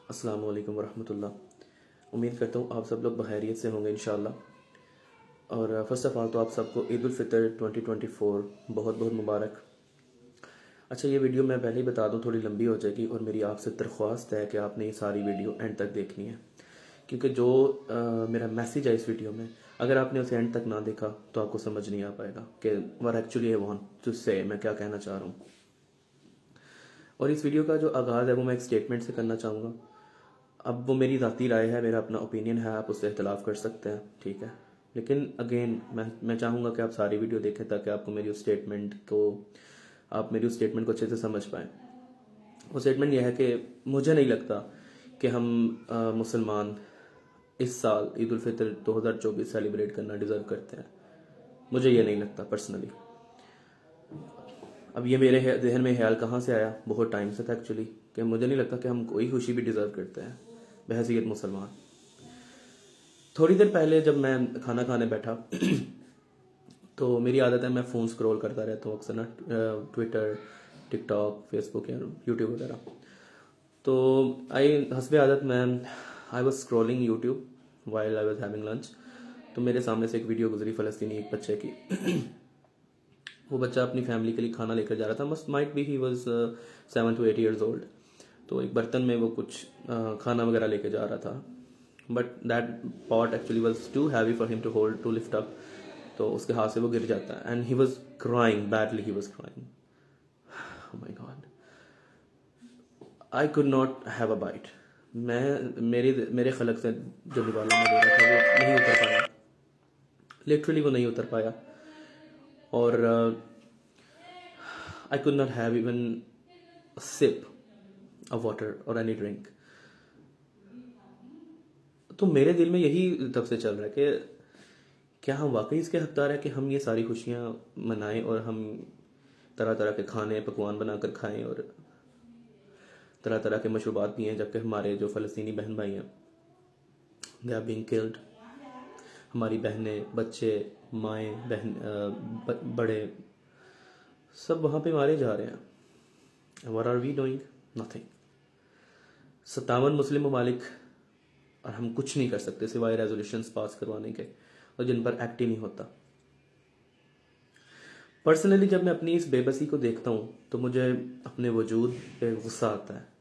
السلام علیکم ورحمۃ اللہ۔ امید کرتا ہوں آپ سب لوگ بخیریت سے ہوں گے انشاءاللہ۔ اور فرسٹ آف آل تو آپ سب کو عید الفطر 2024 بہت بہت مبارک۔ اچھا، یہ ویڈیو میں پہلے ہی بتا دوں تھوڑی لمبی ہو جائے گی، اور میری آپ سے درخواست ہے کہ آپ نے یہ ساری ویڈیو اینڈ تک دیکھنی ہے، کیونکہ جو میرا میسیج ہے اس ویڈیو میں، اگر آپ نے اسے اینڈ تک نہ دیکھا تو آپ کو سمجھ نہیں آ پائے گا کہ what actually I want to say، میں کیا کہنا چاہ رہا ہوں۔ اور اس ویڈیو کا جو آغاز ہے وہ میں ایک سٹیٹمنٹ سے کرنا چاہوں گا۔ اب وہ میری ذاتی رائے ہے، میرا اپنا اوپینین ہے، آپ اس سے اختلاف کر سکتے ہیں، ٹھیک ہے، لیکن اگین میں چاہوں گا کہ آپ ساری ویڈیو دیکھیں تاکہ آپ کو میری اس سٹیٹمنٹ کو اچھے سے سمجھ پائیں۔ وہ سٹیٹمنٹ یہ ہے کہ مجھے نہیں لگتا کہ ہم مسلمان اس سال عید الفطر 2024 سیلیبریٹ کرنا ڈیزرو کرتے ہیں۔ مجھے یہ نہیں لگتا پرسنلی۔ اب یہ میرے ذہن میں خیال کہاں سے آیا؟ بہت ٹائم سے تھا ایکچولی، کہ مجھے نہیں لگتا کہ ہم کوئی خوشی بھی ڈیزرو کرتے ہیں بحیثیت مسلمان۔ تھوڑی دیر پہلے جب میں کھانا کھانے بیٹھا تو میری عادت ہے میں فون سکرول کرتا رہتا ہوں اکثر نا، ٹویٹر، ٹک ٹاک، فیس بک یا یوٹیوب وغیرہ۔ تو حسب عادت I was scrolling YouTube while I was having lunch, تو میرے سامنے سے ایک ویڈیو گزری فلسطینی ایک بچے کی۔ وہ بچہ اپنی فیملی کے لیے کھانا لے کر جا رہا تھا، might be he was 7 to 8 years old۔ تو ایک برتن میں وہ کچھ کھانا وغیرہ لے کے جا رہا تھا، but that pot actually was too heavy for him to hold to lift up, تو اس کے ہاتھ سے وہ گر جاتا ہے، and he was crying badly, he was crying. Oh my God! I could not have a bite۔ میرے خلق سے جو نوالا میں لے رہا تھا وہ نہیں اتر پایا، لٹرلی وہ نہیں اتر پایا، اور I could not have even a sip of water or any drink۔ تو میرے دل میں یہی تب سے چل رہا ہے کہ کیا ہم واقعی اس کے حقدار ہیں کہ ہم یہ ساری خوشیاں منائیں اور ہم طرح طرح کے کھانے پکوان بنا کر کھائیں اور طرح طرح کے مشروبات پئیں، جبکہ ہمارے جو فلسطینی بہن بھائی ہیں they are being killed۔ ہماری بہنیں، بچے، مائیں، بڑے سب وہاں پہ مارے جا رہے ہیں۔ what are we doing؟ nothing۔ 57 مسلم ممالک، اور ہم کچھ نہیں کر سکتے سوائے ریزولوشنز پاس کروانے کے، اور جن پر ایکٹ ہی نہیں ہوتا۔ پرسنلی جب میں اپنی اس بے بسی کو دیکھتا ہوں تو مجھے اپنے وجود پہ غصہ آتا ہے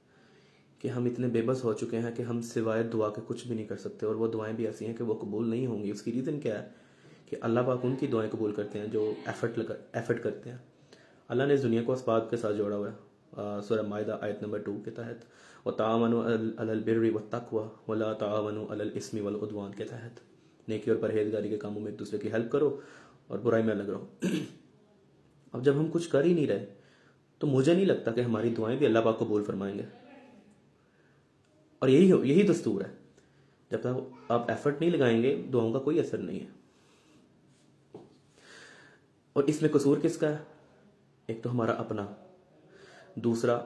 کہ ہم اتنے بے بس ہو چکے ہیں کہ ہم سوائے دعا کے کچھ بھی نہیں کر سکتے، اور وہ دعائیں بھی ایسی ہیں کہ وہ قبول نہیں ہوں گی۔ اس کی ریزن کیا ہے؟ کہ اللہ پاک ان کی دعائیں قبول کرتے ہیں جو ایفرٹ کرتے ہیں۔ اللہ نے اس دنیا کو اسباب کے ساتھ جوڑا ہوا ہے، سورہ مائدہ آیت نمبر 2 کے تحت، وَتَعَاوَنُوا عَلَى الْبِرِّ وَالتَّقْوَىٰ وَلَا تَعَاوَنُوا عَلَى الْإِثْمِ وَالْعُدْوَانِ کے تحت، نیکی اور پرہیزگاری کے کاموں میں ایک دوسرے کی ہیلپ کرو اور برائی میں الگ رہو۔ اب جب ہم کچھ کر ہی نہیں رہے تو مجھے نہیں لگتا کہ ہماری دعائیں بھی اللہ پاک قبول فرمائیں گے، اور یہی دستور ہے۔ جب تک آپ ایفرٹ نہیں لگائیں گے دعاؤں کا کوئی اثر نہیں ہے۔ اور اس میں قصور کس کا ہے؟ ایک تو ہمارا اپنا، دوسرا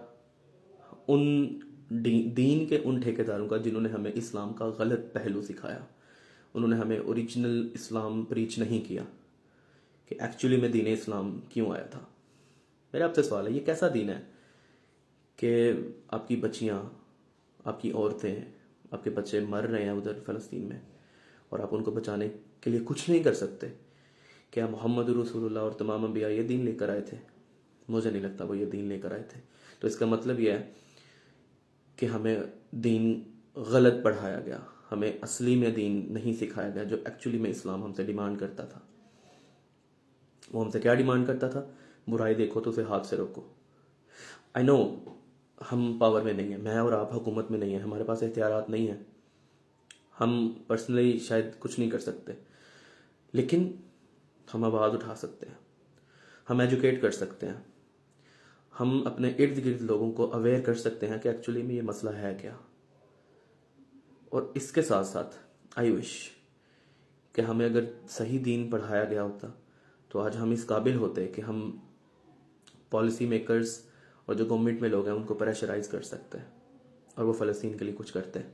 ان دین کے ان ٹھیکیداروں کا جنہوں نے ہمیں اسلام کا غلط پہلو سکھایا۔ انہوں نے ہمیں اوریجنل اسلام پریچ نہیں کیا کہ ایکچولی میں دین اسلام کیوں آیا تھا۔ میرا آپ سے سوال ہے، یہ کیسا دین ہے کہ آپ کی بچیاں، آپ کی عورتیں، آپ کے بچے مر رہے ہیں ادھر فلسطین میں، اور آپ ان کو بچانے کے لیے کچھ نہیں کر سکتے؟ کیا محمد رسول اللہ اور تمام انبیاء یہ دین لے کر آئے تھے؟ مجھے نہیں لگتا وہ یہ دین لے کر آئے تھے۔ تو اس کا مطلب یہ ہے کہ ہمیں دین غلط پڑھایا گیا، ہمیں اصلی میں دین نہیں سکھایا گیا جو ایکچولی میں اسلام ہم سے ڈیمانڈ کرتا تھا۔ وہ ہم سے کیا ڈیمانڈ کرتا تھا؟ برائی دیکھو تو اسے ہاتھ سے روکو۔ آئی نو ہم پاور میں نہیں ہیں، میں اور آپ حکومت میں نہیں ہیں، ہمارے پاس اختیارات نہیں ہیں، ہم پرسنلی شاید کچھ نہیں کر سکتے، لیکن ہم آواز اٹھا سکتے ہیں، ہم ایجوکیٹ کر سکتے ہیں، ہم اپنے ارد گرد لوگوں کو اویئر کر سکتے ہیں کہ ایکچولی میں یہ مسئلہ ہے کیا۔ اور اس کے ساتھ ساتھ آئی وش کہ ہمیں اگر صحیح دین پڑھایا گیا ہوتا تو آج ہم اس قابل ہوتے کہ ہم پالیسی میکرز اور جو گورنمنٹ میں لوگ ہیں ان کو پریشرائز کر سکتے ہیں اور وہ فلسطین کے لیے کچھ کرتے ہیں۔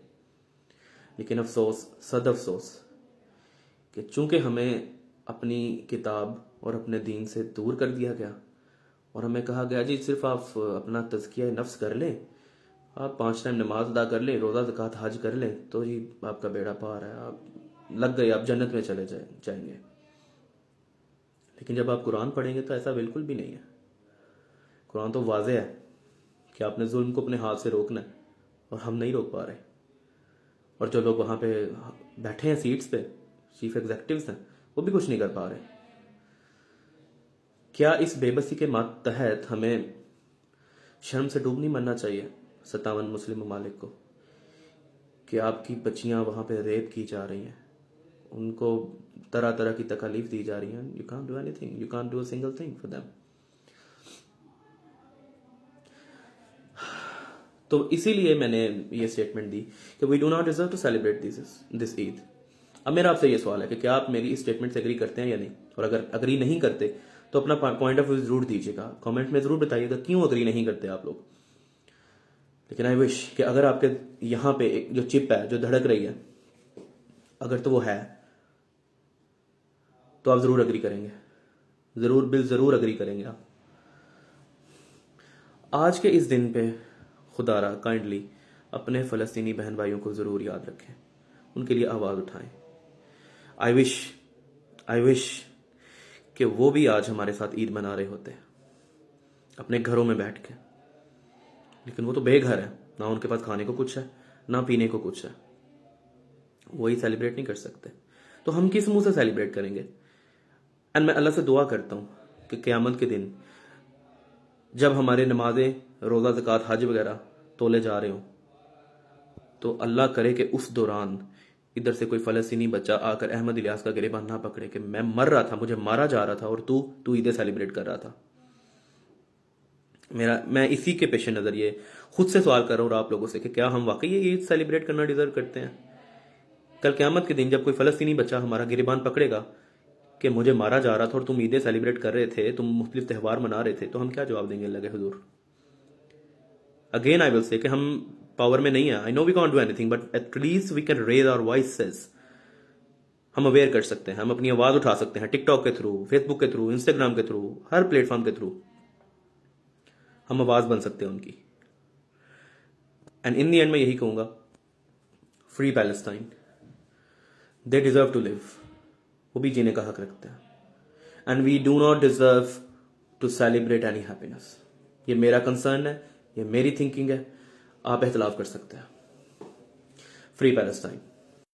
لیکن افسوس، صد افسوس کہ چونکہ ہمیں اپنی کتاب اور اپنے دین سے دور کر دیا گیا، اور ہمیں کہا گیا جی صرف آپ اپنا تزکیہ نفس کر لیں آپ 5 ٹائم نماز ادا کر لیں, روزہ زکوٰۃ حج کر لیں, تو جی آپ کا بیڑا پار ہے, آپ لگ گئے, آپ جنت میں چلے جائیں گے. لیکن جب آپ قرآن پڑھیں گے تو ایسا بالکل بھی نہیں ہے. قرآن تو واضح ہے کہ آپ نے ظلم کو اپنے ہاتھ سے روکنا ہے, اور ہم نہیں روک پا رہے. اور جو لوگ وہاں پہ بیٹھے ہیں سیٹس پہ, چیف ایگزیکٹوز ہیں, وہ بھی کچھ نہیں کر پا رہے. کیا اس بے بسی کے تحت ہمیں شرم سے ڈوب نہیں مرنا چاہیے 57 مسلم ممالک کو, کہ آپ کی بچیاں وہاں پہ ریپ کی جا رہی ہیں, ان کو طرح طرح کی تکالیف دی جا رہی ہیں. You can't do anything, you can't do a single thing for them. تو اسی لیے میں نے یہ اسٹیٹمنٹ دی کہ we do not deserve to celebrate this Eid. اب میرا آپ سے یہ سوال ہے کہ کیا آپ میری اس اسٹیٹمنٹ سے اگری کرتے ہیں یا نہیں, اور اگر اگری نہیں کرتے تو اپنا پوائنٹ آف ویو ضرور دیجیے گا, کامنٹ میں ضرور بتائیے گا کیوں اگری نہیں کرتے آپ لوگ. لیکن آئی وش کہ اگر آپ کے یہاں پہ ایک جو چپ ہے جو دھڑک رہی ہے, اگر تو وہ ہے تو آپ ضرور اگری کریں گے, ضرور اگری کریں گے آپ. آج کے اس دن پہ خدا را کائنڈلی اپنے فلسطینی بہن بھائیوں کو ضرور یاد رکھیں, ان کے لیے آواز اٹھائیں. آئی وش کہ وہ بھی آج ہمارے ساتھ عید منا رہے ہوتے اپنے گھروں میں بیٹھ کے. لیکن وہ تو بے گھر ہے, نہ ان کے پاس کھانے کو کچھ ہے, نہ پینے کو کچھ ہے, وہی سیلیبریٹ نہیں کر سکتے. تو ہم کس منہ سے سیلیبریٹ کریں گے؟ اینڈ میں اللہ سے دعا کرتا ہوں کہ قیامت کے دن جب ہمارے نمازیں, روزہ, زکوٰۃ, حج وغیرہ تولے جا رہے ہوں, تو اللہ کرے کہ اس دوران ادھر سے کوئی فلسطینی بچہ آ کر احمد الیاس کا گریبان نہ پکڑے کہ میں مر رہا تھا, مجھے مارا جا رہا تھا, اور تو عیدیں سیلیبریٹ کر رہا تھا. میں اسی کے پیش نظر یہ خود سے سوال کر رہا ہوں اور آپ لوگوں سے کہ کیا ہم واقعی یہ عید سیلیبریٹ کرنا ڈیزرو کرتے ہیں؟ کل قیامت کے دن جب کوئی فلسطینی بچہ ہمارا گریبان پکڑے گا کہ مجھے مارا جا رہا تھا اور تم عیدیں سیلیبریٹ کر رہے تھے, تم مختلف تہوار منا رہے تھے, تو ہم کیا جواب دیں گے اللہ کے حضور؟ اگین آئی ول سے کہ ہم پاور میں نہیں ہیں. I know we can't do anything, but at least we can raise our voices. ہم اویئر کر سکتے ہیں, ہم اپنی آواز اٹھا سکتے ہیں, ٹک ٹاک کے تھرو, فیس بک کے تھرو, انسٹاگرام کے تھرو, ہر پلیٹ فارم کے تھرو ہم آواز بن سکتے ہیں ان کی. اینڈ ان دی اینڈ میں یہی کہوں گا, free Palestine, they deserve to live. وہ بھی جینے کا حق رکھتے ہیں. And we do not deserve to celebrate any happiness. یہ میرا کنسرن ہے, یہ میری تھنکنگ ہے, آپ اختلاف کر سکتے ہیں. Free Palestine.